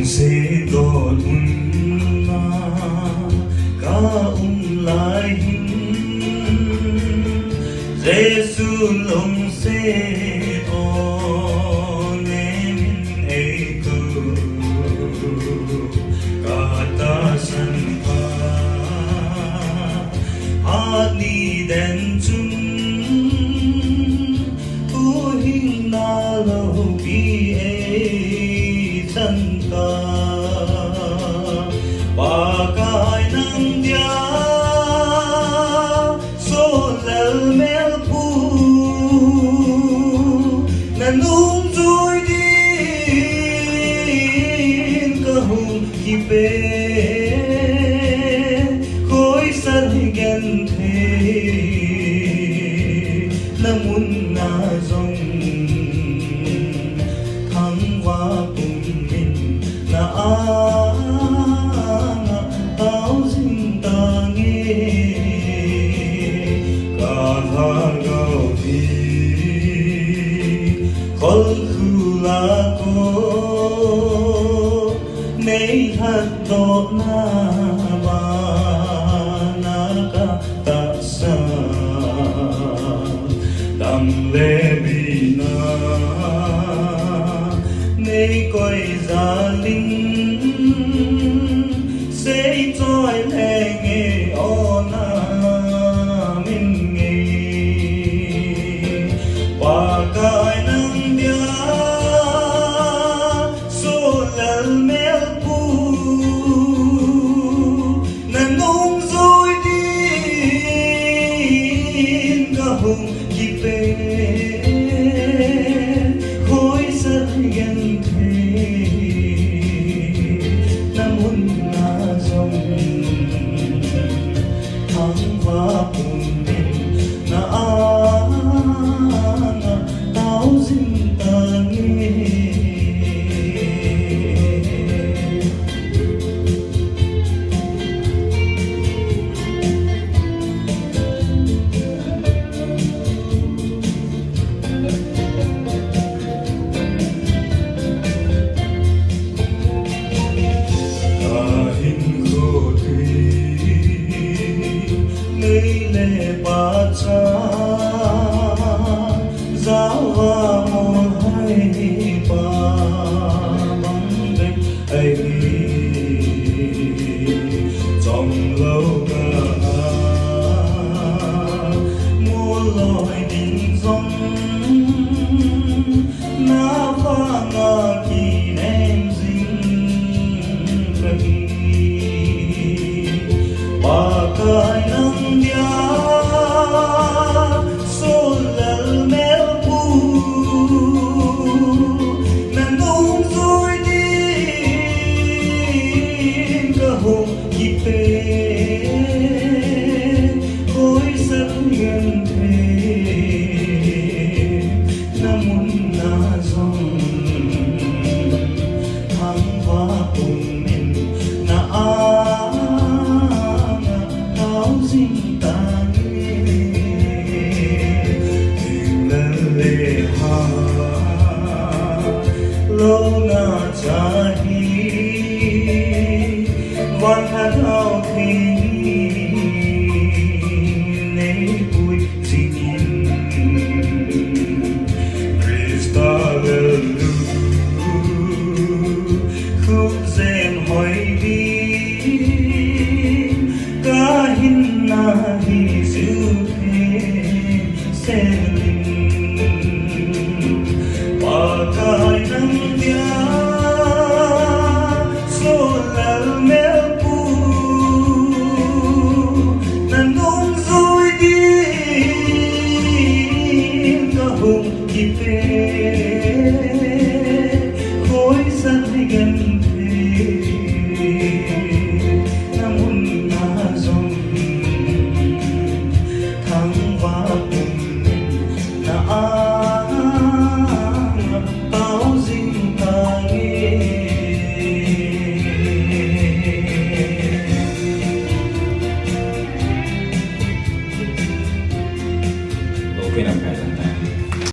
sẽ đột na ca lại hình Giêsu lòng sẽ o nên ấy cơ cả ta sanh hát đi đèn chung tu hình na lâu bi chân ta bagai nang dia so lel mel pu nanung zui din ka hum ki pe khoi san gen the namun na zong thang wa na tao sinh ta nghe cả tha gạo đi khol khu la ko nei hat do na ba na ka ta sa dam le bi na nei coi ra linh sẽ trôi lệ nghe o na mình nghe và cái nắng dia số lần mel pu nằm nung rồi đi cả hùng kịp về khói rất gần namun na zong thang va punin na tao sinh ta nghe giáo hoa một hai ba bóng đêm ấy trong lâu cả mua lối đình dòng na pha ngà kỳ nem dinh cây ba cái nắng dia số lần mel pu nằm nung rồi đi cả hồn kịp về khói rất gần thế namun na zong thang va cùng mình na tao sinh ta lâu na chahi van thao thi nei bui sin Krista lelu khúc zen hỏi đi cả hin na hi dư thế sen và cái nắng dia số lần mel pu nằm nung rồi đi cả hùng kịp về khói rất gần thế namun na zong thang va cùng na tao sinh ta nghe khi nào cài lại